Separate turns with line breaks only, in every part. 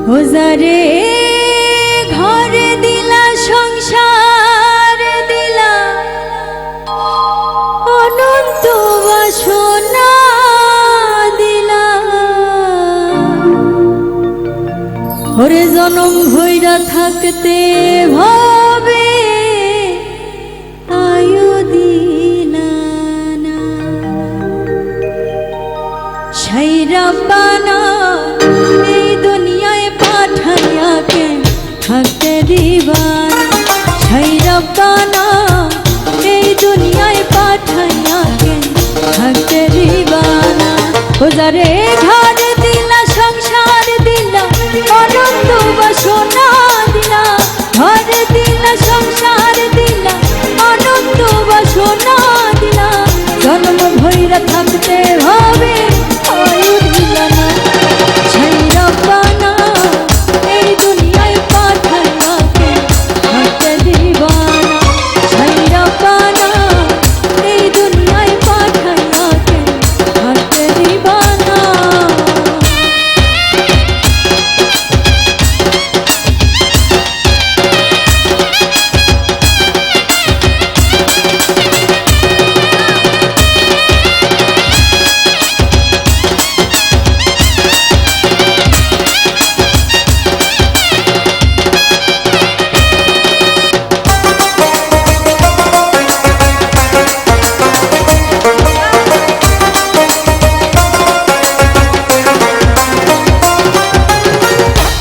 ওজারে ঘর দিলা সংসার দিলা অনন্ত বাসনা দিলা ওরে জনম ভৈরা থাকতে ভাবে আয়ু দিলা না ছাইরা বানা এই দুনিয়ায় পাঠাইয়া কে থাকতে দিবানা ছাইরা বানা এই দুনিয়ায় পাঠাইয়া কে থাকতে দিবানা ওজারে ঘর দিলা সংসার দিলা অনন্ত বাসনা দিলা ঘর দিলা সংসার দিলা অনন্ত বাসনা দিলা জন্ম ভৈরা থাকতে হবে আয়ু দিলা না ছাইরা বানা এই দুনিয়ায় পাঠাইয়া কে থাকতে দিবানা ছাইরা বানা এই দুনিয়ায় পাঠাইয়া কে থাকতে দিবানা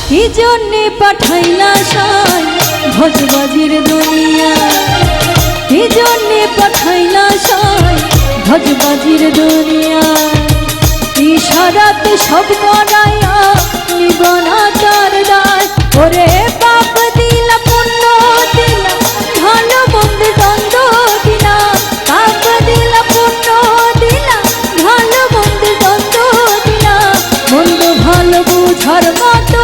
কি জন্যে পাঠাইলা সাই ভজবাজির দুনিয়া কি জন্যে পাঠাইলা সাই ভজবাজির দুনিয়া ইশারাতে সব গড়াইয়া নিবনা তার দায় ওরে পাপ দিলা পুণ্য দিলা ভালো মন্দ দ্বন্দ্ব দিলা পাপ দিলা পুণ্য দিলা ভালো মন্দ দ্বন্দ্ব দিলা মন্দ ভালো বুঝার মতো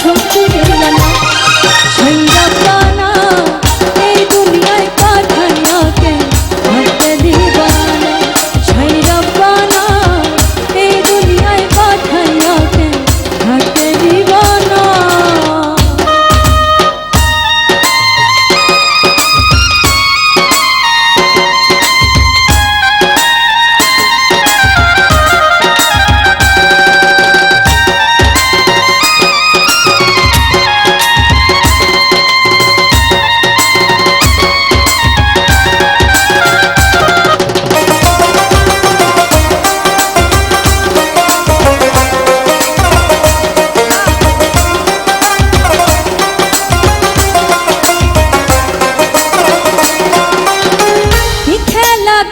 শক্তি দিলা না ছাইরা বানা এই দুনিয়ায় পাঠাইয়া কে থাকতে দিবানা ছাইরা বানা এই দুনিয়ায় পাঠাইয়া কে থাকতে দিবানা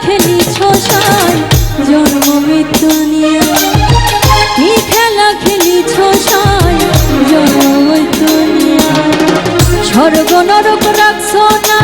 খেলিছ সাই জন্ম মৃত্যু নিয়া কি খেলা খেলিছ সাই জন্ম মৃত্যু নিয়া স্বর্গ নরক রাখছ না